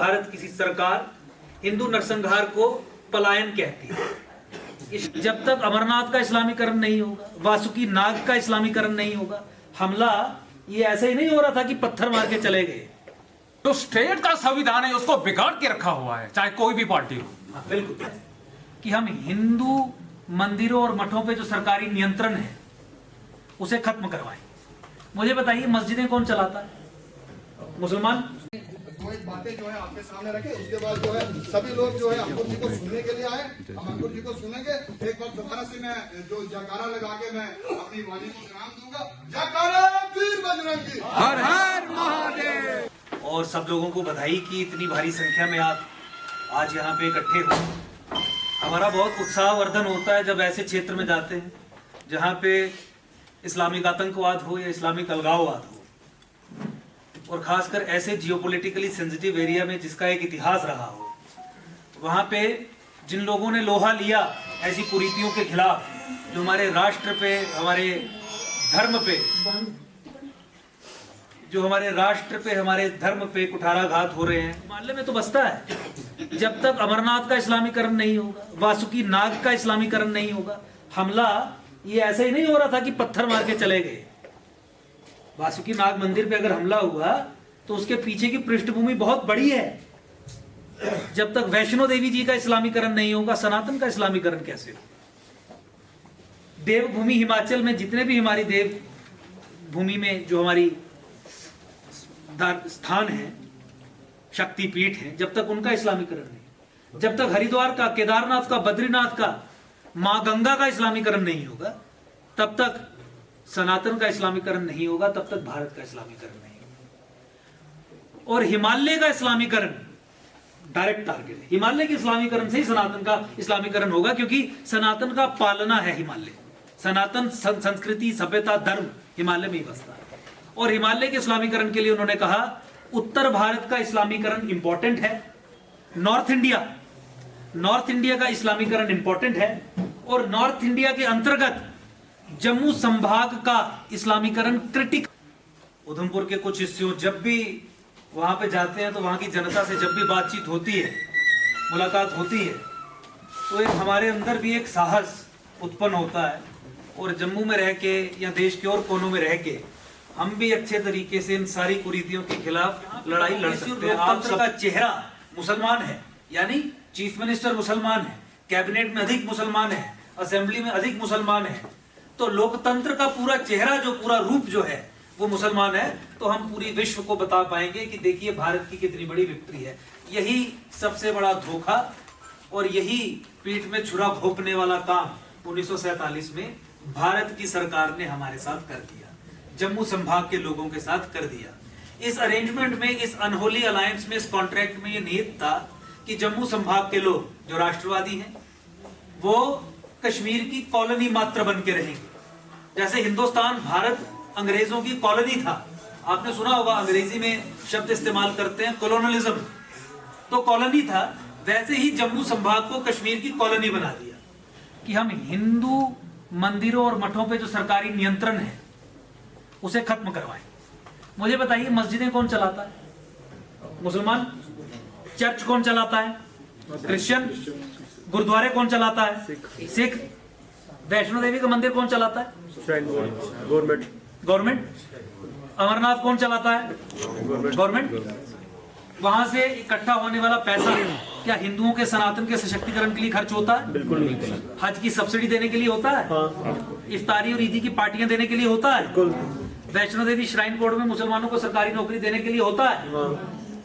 भारत की सरकार हिंदू नरसंहार को पलायन कहती है। जब तक अमरनाथ का इस्लामीकरण नहीं होगा, वासुकी नाग का इस्लामीकरण नहीं होगा, हमला ये ऐसे ही नहीं हो रहा था कि पत्थर मार के चले गए। तो स्टेट का संविधान है उसको बिगाड़ के रखा हुआ है, चाहे कोई भी पार्टी हो। बिल्कुल, कि हम हिंदू मंदिरों और मठों पे जो सरकारी नियंत्रण है उसे खत्म करवाएं। मुझे बताइए, मस्जिदें कौन चलाता है? मुसलमान। बातें जो है आपके सामने रखे, उसके बाद जो है सभी लोग जो है अंकुर जी को सुनने के लिए आए। हम अंकुर जी को सुनेंगे। एक बार दोबारा से मैं जो जयकारा लगा के मैं अपनी वाणी को विराम दूंगा। जयकारा वीर बजरंगी, हर हर महादेव। और सब लोगों को बधाई कि इतनी भारी संख्या में आप आज यहाँ पे इकट्ठे हो। हमारा बहुत उत्साहवर्धन होता है जब ऐसे क्षेत्र में जाते हैं जहाँ पे इस्लामिक आतंकवाद हो या इस्लामिक अलगाववाद हो, और खासकर ऐसे जियोपॉलिटिकली सेंसिटिव एरिया में जिसका एक इतिहास रहा हो। वहाँ पे जिन लोगों ने लोहा लिया ऐसी कुरीतियों के खिलाफ, जो हमारे राष्ट्र पे, हमारे धर्म पे, हमारे धर्म पे कुठाराघात हो रहे हैं, मामले में तो बसता है। जब तक अमरनाथ का इस्लामीकरण नहीं होगा, वासुकी नाग का इस्लामीकरण नहीं होगा, हमला ये ऐसे ही नहीं हो रहा था कि पत्थर मार के चले गए। वासुकी नाग मंदिर पे अगर हमला हुआ तो उसके पीछे की पृष्ठभूमि बहुत बड़ी है। जब तक वैष्णो देवी जी का इस्लामीकरण नहीं होगा, सनातन का इस्लामीकरण कैसे हो? देवभूमि हिमाचल में जितने भी हमारी देव भूमि में जो हमारी स्थान है, शक्तिपीठ है, जब तक उनका इस्लामीकरण नहीं, जब तक हरिद्वार का, केदारनाथ का, बद्रीनाथ का, मां गंगा का इस्लामीकरण नहीं होगा, तब तक सनातन का इस्लामीकरण नहीं होगा, तब तक भारत का इस्लामीकरण नहीं होगा। और हिमालय का इस्लामीकरण डायरेक्ट टारगेट है। हिमालय के इस्लामीकरण से ही सनातन का इस्लामीकरण होगा, क्योंकि सनातन का पालना है हिमालय। सनातन संस्कृति, सभ्यता, धर्म हिमालय में ही बसता है। और हिमालय के इस्लामीकरण के लिए उन्होंने कहा उत्तर भारत का इस्लामीकरण इंपॉर्टेंट है, नॉर्थ इंडिया का इस्लामीकरण इंपॉर्टेंट है, और नॉर्थ इंडिया के अंतर्गत जम्मू संभाग का इस्लामीकरण क्रिटिक। उधमपुर के कुछ हिस्सों, जब भी वहां पे जाते हैं तो वहां की जनता से जब भी बातचीत होती है, मुलाकात होती है, तो एक हमारे अंदर भी एक साहस उत्पन्न होता है। और जम्मू में रह के या देश के और कोनों में रह के हम भी अच्छे तरीके से इन सारी कुरीतियों के खिलाफ लड़ाई लड़ सकते हैं। आप सबका चेहरा मुसलमान है, यानी चीफ मिनिस्टर मुसलमान है, कैबिनेट में अधिक मुसलमान है, असेंबली में अधिक मुसलमान है, तो लोकतंत्र का पूरा चेहरा, जो पूरा रूप जो है वो मुसलमान है। तो हम पूरी विश्व को बता पाएंगे कि देखिए भारत की कितनी बड़ी विक्ट्री है। यही सबसे बड़ा धोखा और यही पीठ में छुरा घोंपने वाला काम 1947 में भारत की सरकार ने हमारे साथ कर दिया, जम्मू संभाग के लोगों के साथ कर दिया। इस अरेंजमेंट में, इस अनहोली अलायंस में, इस कॉन्ट्रैक्ट में ये निहित था कि जम्मू संभाग के लोग जो राष्ट्रवादी हैं वो कश्मीर की कॉलोनी मात्र बन के रहेंगे। जैसे हिंदुस्तान, भारत अंग्रेजों की कॉलोनी था, आपने सुना होगा अंग्रेजी में शब्द इस्तेमाल करते हैं कोलोनलिज्म, तो कॉलोनी था, वैसे ही जम्मू संभाग को कश्मीर की कॉलोनी बना दिया कि हम हिंदू मंदिरों और मठों पे जो सरकारी नियंत्रण है उसे खत्म करवाएं। मुझे बताइए, मस्जिदें कौन चलाता है? मुसलमान। चर्च कौन चलाता है? क्रिश्चियन। गुरुद्वारे कौन चलाता है? सिख। वैष्णो देवी का मंदिर कौन चलाता है? गवर्नमेंट। अमरनाथ कौन चलाता है? गवर्नमेंट। वहां से इकट्ठा होने वाला पैसा क्या हिंदुओं के, सनातन के सशक्तिकरण के लिए खर्च होता है? बिल्कुल नहीं। हज की सब्सिडी देने के लिए होता है? हाँ। इफ्तारी और ईदी की पार्टियां देने के लिए होता है? बिल्कुल। वैष्णो देवी श्राइन बोर्ड में मुसलमानों को सरकारी नौकरी देने के लिए होता है?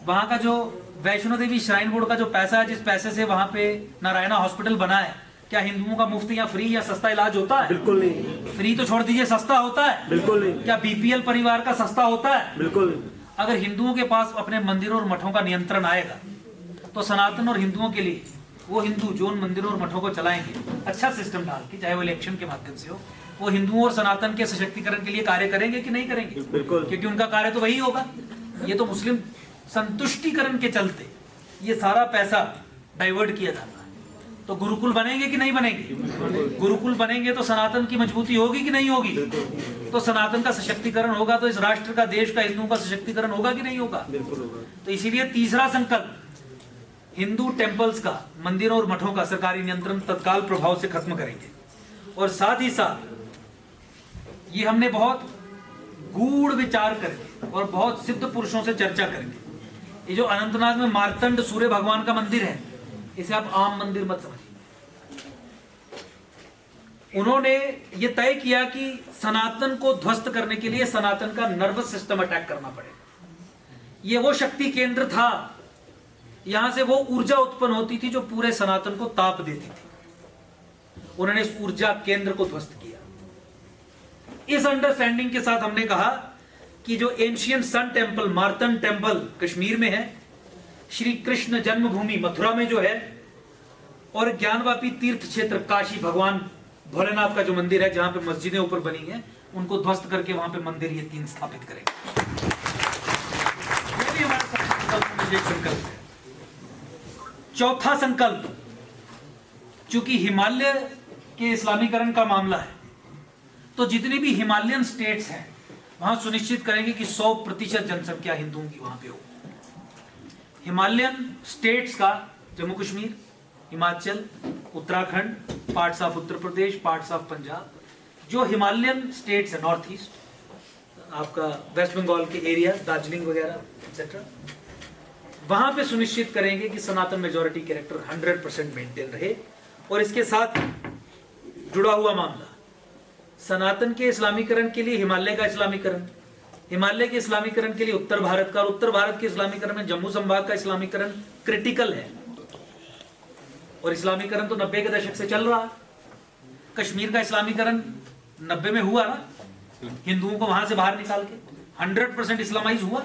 वहां का जो वैष्णो देवी श्राइन बोर्ड का जो पैसा है, जिस पैसे से वहां पे नारायणा हॉस्पिटल बना है, क्या हिंदुओं का मुफ्त या फ्री या सस्ता इलाज होता है? बिल्कुल नहीं। फ्री तो छोड़ दीजिए, सस्ता होता है? बिल्कुल नहीं। क्या बीपीएल परिवार का सस्ता होता है? बिल्कुल नहीं। अगर हिंदुओं के पास अपने मंदिरों और मठों का नियंत्रण आएगा तो सनातन और हिंदुओं के लिए वो हिंदू जो उन मंदिरों और मठों को चलाएंगे, अच्छा सिस्टम डाल के, चाहे वो इलेक्शन के माध्यम से हो, वो हिंदुओं और सनातन के सशक्तिकरण के लिए कार्य करेंगे कि नहीं करेंगे? बिल्कुल। क्योंकि उनका कार्य तो वही होगा। ये तो मुस्लिम संतुष्टिकरण के चलते ये सारा पैसा डाइवर्ट किया जाता है। तो गुरुकुल बनेंगे कि नहीं बनेंगे? गुरुकुल बनेंगे तो सनातन की मजबूती होगी कि नहीं होगी? तो सनातन का सशक्तिकरण होगा तो इस राष्ट्र का, देश का, हिंदुओं का सशक्तिकरण होगा कि नहीं होगा? बिल्कुल होगा। तो इसीलिए तीसरा संकल्प हिंदू टेम्पल्स का, मंदिरों और मठों का सरकारी नियंत्रण तत्काल प्रभाव से खत्म करेंगे। और साथ ही साथ ये हमने बहुत गूढ़ विचार करके और बहुत सिद्ध पुरुषों से चर्चा करेंगे। ये जो अनंतनाग में मार्तंड सूर्य भगवान का मंदिर है, इसे आप आम मंदिर मत समझिए। उन्होंने ये तय किया कि सनातन को ध्वस्त करने के लिए सनातन का नर्वस सिस्टम अटैक करना पड़ेगा। ये वो शक्ति केंद्र था, यहां से वो ऊर्जा उत्पन्न होती थी जो पूरे सनातन को ताप देती थी। उन्होंने इस ऊर्जा केंद्र को ध्वस्त किया। इस अंडरस्टैंडिंग के साथ हमने कहा कि जो ancient sun temple Martand temple Kashmir में है, श्री कृष्ण जन्मभूमि मथुरा में जो है, और ज्ञानवापी तीर्थ क्षेत्र काशी भगवान भोलेनाथ का जो मंदिर है जहां पे मस्जिदें ऊपर बनी हैं, उनको ध्वस्त करके वहां पे मंदिर ये 3 स्थापित करेंगे। ये भी हमारे संकल्प में एक संकल्प है। चौथा संकल्प, चूंकि हिमालय के इस्लामीकरण का मामला है, तो जितनी भी हिमालयन स्टेट्स हैं वहां सुनिश्चित करेंगे कि 100% जनसंख्या हिंदुओं की वहां पे हो। हिमालयन स्टेट्स का Jammu Kashmir, Himachal, Uttarakhand, parts of Uttar Pradesh, parts of Punjab, जो हिमालयन स्टेट्स है, नॉर्थ ईस्ट, आपका वेस्ट बंगाल के एरिया, दार्जिलिंग वगैरह एक्सेट्रा, वहां पे सुनिश्चित करेंगे कि सनातन मेजॉरिटी कैरेक्टर 100% मेंटेन रहे। और इसके साथ जुड़ा हुआ मामला, सनातन के इस्लामीकरण के लिए हिमालय का इस्लामीकरण, हिमालय के इस्लामीकरण के लिए उत्तर भारत का, और उत्तर भारत के इस्लामीकरण में जम्मू संभाग का इस्लामीकरण क्रिटिकल है। और इस्लामीकरण तो 90 के दशक से चल रहा है। कश्मीर का इस्लामीकरण 90 में हुआ ना, हिंदुओं को वहां से बाहर निकाल के 100% इस्लामाइज हुआ।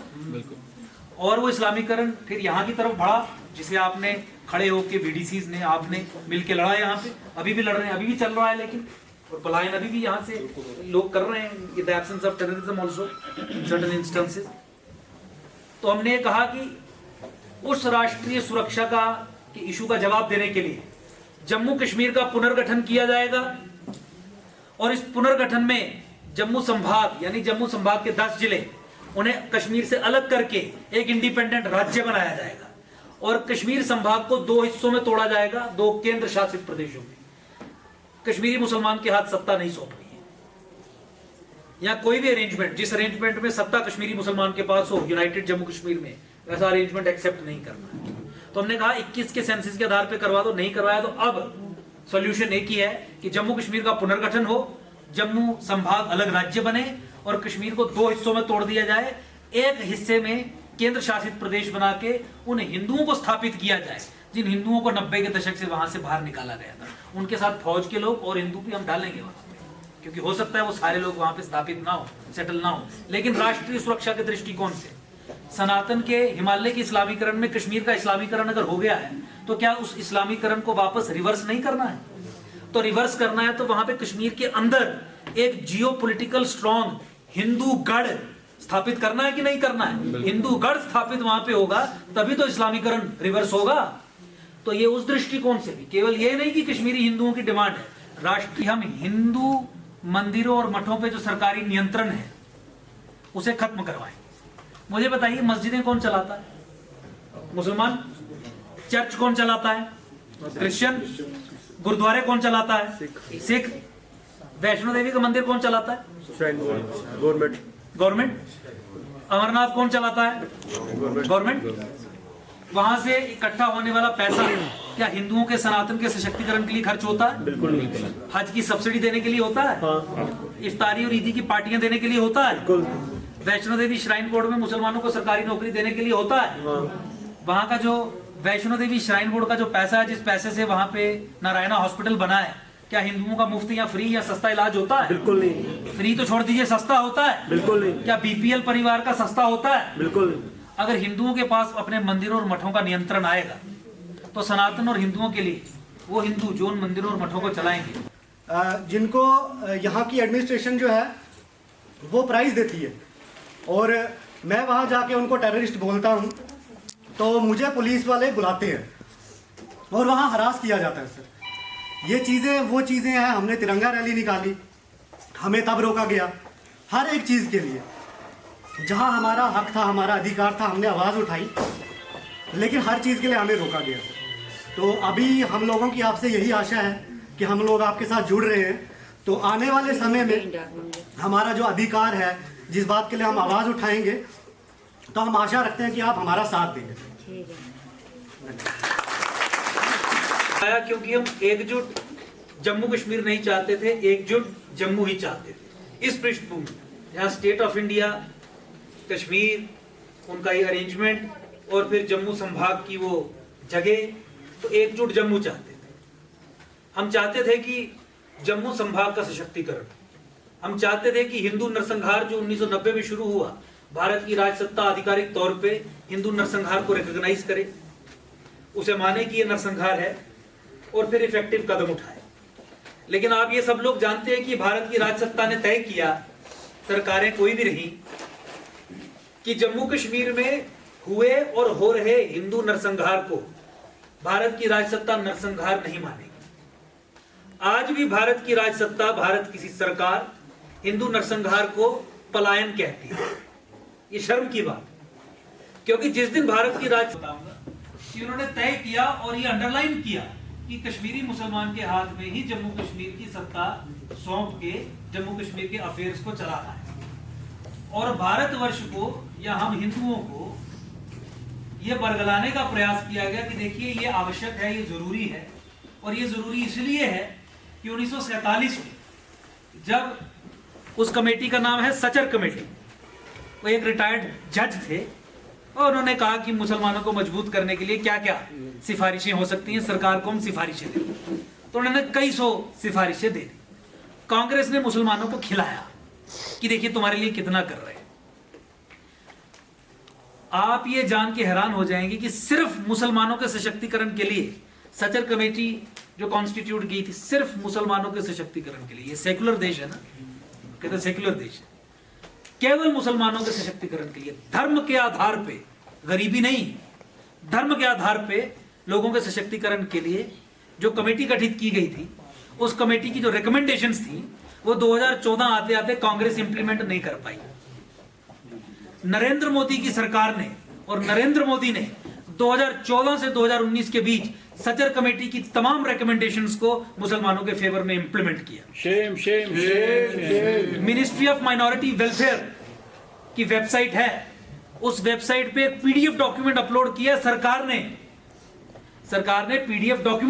और वो इस्लामीकरण फिर यहाँ की तरफ बढ़ा, जिसे आपने खड़े होके VDCs ने आपने मिलके लड़ा यहाँ पे, अभी भी लड़ रहे हैं, अभी भी चल रहा है, लेकिन और पलायन अभी भी यहाँ से लोग कर रहे हैं, in the absence of terrorism also in certain instances. तो हमने कहा कि उस राष्ट्रीय सुरक्षा का कि इशू का जवाब देने के लिए जम्मू कश्मीर का पुनर्गठन किया जाएगा। और इस पुनर्गठन में जम्मू संभाग, यानी जम्मू संभाग के 10 जिले, उन्हें कश्मीर से अलग करके एक इंडिपेंडेंट राज्य बनाया जाएगा। और कश्मीर संभाग को 2 हिस्सों में तोड़ा जाएगा, 2 केंद्र शासित प्रदेशों में। कश्मीरी मुसलमान के हाथ सत्ता नहीं सौंपनी है, या कोई भी अरेंजमेंट, जिस अरेंजमेंट में सत्ता कश्मीरी मुसलमान के पास हो यूनाइटेड जम्मू कश्मीर में, वैसा अरेंजमेंट एक्सेप्ट नहीं करना है। तो हमने कहा 21 के सेंसस के आधार पे करवा दो, नहीं करवाया तो अब सॉल्यूशन एक ही है कि जम्मू कश्मीर का पुनर्गठन हो, जम्मू संभाग अलग राज्य बने और कश्मीर को 2 हिस्सों में तोड़ दिया जाए। एक हिस्से में केंद्र शासित प्रदेश बना के उन हिंदुओं को स्थापित किया जाए जिन हिंदुओं को 90 के दशक से वहां से बाहर निकाला गया था। उनके साथ फौज के लोग और हिंदू भी हम डालेंगे वहां पे, क्योंकि हो सकता है वो सारे लोग वहां पे स्थापित ना हो, सेटल ना हो, लेकिन राष्ट्रीय सुरक्षा के दृष्टिकोण से सनातन के हिमालय के इस्लामीकरण में कश्मीर का इस्लामीकरण अगर हो गया है, तो क्या उस इस्लामीकरण को वापस रिवर्स नहीं करना है? तो रिवर्स करना है तो वहां पे कश्मीर के अंदर एक जियोपॉलिटिकल स्ट्रॉन्ग हिंदू गढ़ स्थापित करना है कि नहीं करना है? हिंदू गढ़ स्थापित वहां पे होगा तभी तो इस्लामीकरण रिवर्स होगा। तो ये उस दृष्टिकोण से भी, केवल ये नहीं कि कश्मीरी हिंदुओं की डिमांड है, राष्ट्रीय हम हिंदू मंदिरों और मठों पे जो सरकारी नियंत्रण है उसे खत्म करवाएं। मुझे बताइए, मस्जिदें कौन चलाता है? मुसलमान। चर्च कौन चलाता है? क्रिश्चियन। गुरुद्वारे कौन चलाता है? सिख। वैष्णो देवी का मंदिर कौन चलाता है? गवर्नमेंट। अमरनाथ कौन चलाता है? गवर्नमेंट। वहां से इकट्ठा होने वाला पैसा क्या हिंदुओं के सनातन के सशक्तिकरण के लिए खर्च होता है? बिल्कुल नहीं। हज की सब्सिडी देने के लिए होता है? हाँ। इफ्तारी और ईदी की पार्टियां देने के लिए होता है? बिल्कुल। वैष्णो देवी श्राइन बोर्ड में मुसलमानों को सरकारी नौकरी देने के लिए होता है? हाँ। वहां का जो वैष्णो देवी श्राइन बोर्ड का जो पैसा है, जिस पैसे से वहां पे नारायणा हॉस्पिटल बना है, क्या हिंदुओं का मुफ्त या फ्री या सस्ता इलाज होता है? बिल्कुल नहीं। फ्री तो छोड़ दीजिए, सस्ता होता है? बिल्कुल नहीं। क्या BPL परिवार का सस्ता होता है? बिल्कुल नहीं। अगर हिंदुओं के पास अपने मंदिरों और मठों का नियंत्रण आएगा तो सनातन और हिंदुओं के लिए वो हिंदू जो उन मंदिरों और मठों को चलाएंगे, जिनको यहाँ की एडमिनिस्ट्रेशन जो है वो प्राइज देती है, और मैं वहाँ जाके उनको टेररिस्ट बोलता हूँ तो मुझे पुलिस वाले बुलाते हैं और वहाँ हरास किया जाता है। सर, ये चीज़ें वो चीज़ें हैं। हमने तिरंगा रैली निकाली, हमें तब रोका गया। हर एक चीज़ के लिए जहाँ हमारा हक था, हमारा अधिकार था, हमने आवाज़ उठाई लेकिन हर चीज़ के लिए हमें रोका गया। तो अभी हम लोगों की आपसे यही आशा है कि हम लोग आपके साथ जुड़ रहे हैं, तो आने वाले समय में हमारा जो अधिकार है, जिस बात के लिए हम आवाज़ उठाएंगे, तो हम आशा रखते हैं कि आप हमारा साथ देंगे। आया क्योंकि हम एकजुट जम्मू कश्मीर नहीं चाहते थे, एकजुट जम्मू ही चाहते थे। इस पृष्ठभूमि जहाँ स्टेट ऑफ इंडिया, कश्मीर, उनका ये अरेंजमेंट और फिर जम्मू संभाग की वो जगह, तो एकजुट जम्मू चाहते थे। हम चाहते थे कि जम्मू संभाग का सशक्तिकरण, हम चाहते थे कि हिंदू नरसंहार जो 1990 में शुरू हुआ, भारत की राजसत्ता आधिकारिक तौर पे हिंदू नरसंहार को रिकॉग्नाइज करे, उसे माने कि ये नरसंहार है और फिर इफेक्टिव कदम उठाए। लेकिन आप ये सब लोग जानते हैं कि भारत की राजसत्ता ने तय किया, सरकारें कोई भी रही, कि जम्मू कश्मीर में हुए और हो रहे हिंदू नरसंहार को भारत की राजसत्ता नरसंहार नहीं मानेगी। आज भी भारत की राजसत्ता, भारत की सरकार हिंदू नरसंहार को पलायन कहती है। ये शर्म की बात, क्योंकि जिस दिन भारत की राज बताऊंगा कि उन्होंने तय किया और ये अंडरलाइन किया कि कश्मीरी मुसलमान के हाथ में ही जम्मू कश्मीर की सत्ता सौंप के जम्मू कश्मीर के अफेयर्स को चलाना है, और भारतवर्ष को या हम हिंदुओं को ये बरगलाने का प्रयास किया गया कि देखिए ये आवश्यक है, ये जरूरी है। और ये जरूरी इसलिए है कि 1947 में जब उस कमेटी का नाम है सचर कमेटी, वो एक रिटायर्ड जज थे और उन्होंने कहा कि मुसलमानों को मजबूत करने के लिए क्या क्या सिफारिशें हो सकती हैं, सरकार को हम सिफारिशें दें। तो उन्होंने कई सौ सिफारिशें दे दी। कांग्रेस ने मुसलमानों को खिलाया कि देखिए तुम्हारे लिए कितना कर रहे हैं। आप ये जान के हैरान हो जाएंगे कि सिर्फ मुसलमानों के सशक्तिकरण के लिए सचर कमेटी जो कॉन्स्टिट्यूट की थी, सिर्फ मुसलमानों के सशक्तिकरण के लिए, ये सेकुलर देश है ना, कहते हैं सेकुलर देश है, केवल मुसलमानों के सशक्तिकरण के लिए, धर्म के आधार पे, गरीबी नहीं, धर्म के आधार पे लोगों के सशक्तिकरण के लिए जो कमेटी गठित की गई थी, उस कमेटी की जो रिकमेंडेशंस थी वो 2014 आते आते कांग्रेस इंप्लीमेंट नहीं कर पाई। नरेंद्र मोदी की सरकार ने, और नरेंद्र मोदी ने 2014 से 2019 के बीच सचर कमेटी की तमाम रिकमेंडेशंस को मुसलमानों के फेवर में इंप्लीमेंट किया। Shem Shem Shem. Ministry of minority welfare की वेबसाइट है, उस वेबसाइट पे एक पीडीएफ डॉक्यूमेंट अपलोड किया सरकार ने पीडीएफ डॉक्यूमेंट